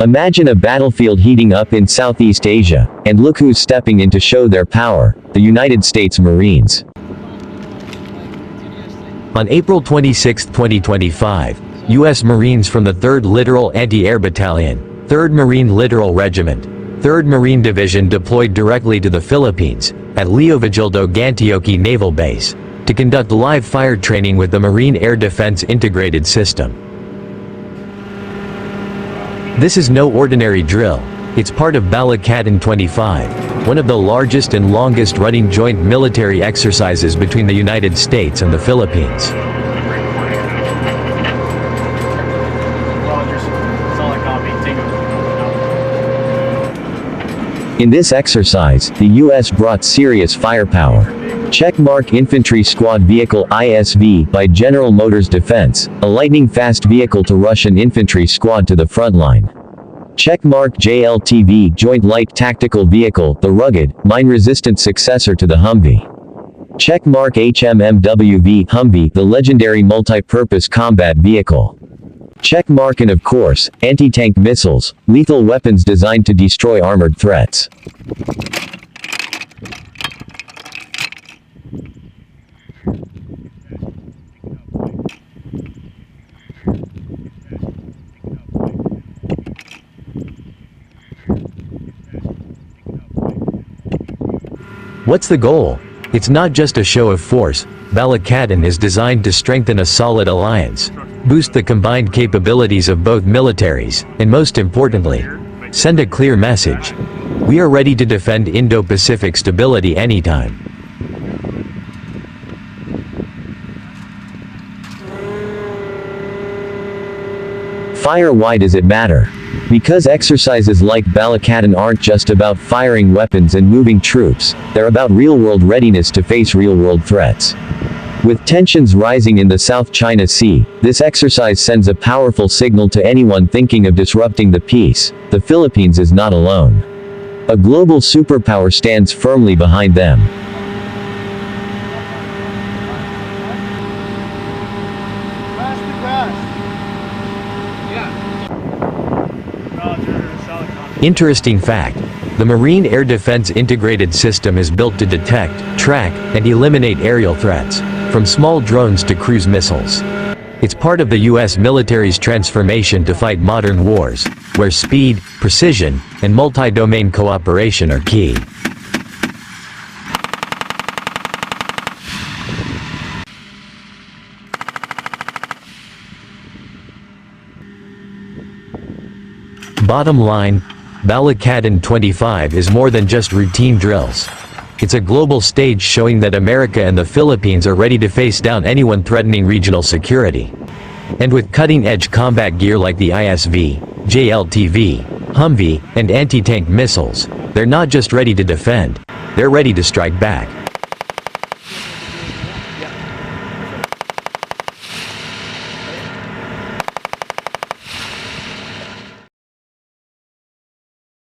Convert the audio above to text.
Imagine a battlefield heating up in Southeast Asia, and look who's stepping in to show their power, the United States Marines. On April 26, 2025, U.S. Marines from the 3rd Littoral Anti-Air Battalion, 3rd Marine Littoral Regiment, 3rd Marine Division deployed directly to the Philippines, at Leovigildo Gantioque Naval Base, to conduct live fire training with the Marine Air Defense Integrated System. This is no ordinary drill. It's part of Balikatan 25, one of the largest and longest running joint military exercises between the United States and the Philippines. In this exercise, the U.S. brought serious firepower. Checkmark Infantry Squad Vehicle ISV by General Motors Defense, a lightning-fast vehicle to Russian infantry squad to the front line. Checkmark JLTV Joint Light Tactical Vehicle, the rugged, mine-resistant successor to the Humvee. Checkmark HMMWV Humvee, the legendary multi-purpose combat vehicle. Checkmark and of course, anti-tank missiles, lethal weapons designed to destroy armored threats. What's the goal? It's not just a show of force. Balikatan is designed to strengthen a solid alliance, boost the combined capabilities of both militaries, and most importantly, send a clear message. We are ready to defend Indo-Pacific stability anytime. Fire. Why does it matter? Because exercises like Balikatan aren't just about firing weapons and moving troops, they're about real-world readiness to face real-world threats. With tensions rising in the South China Sea, this exercise sends a powerful signal to anyone thinking of disrupting the peace: the Philippines is not alone. A global superpower stands firmly behind them. Interesting fact: the Marine Air Defense Integrated System is built to detect, track, and eliminate aerial threats, from small drones to cruise missiles. It's part of the U.S. military's transformation to fight modern wars, where speed, precision, and multi-domain cooperation are key. Bottom line, Balikatan 25 is more than just routine drills. It's a global stage showing that America and the Philippines are ready to face down anyone threatening regional security. And with cutting-edge combat gear like the ISV, JLTV, Humvee, and anti-tank missiles, they're not just ready to defend, they're ready to strike back.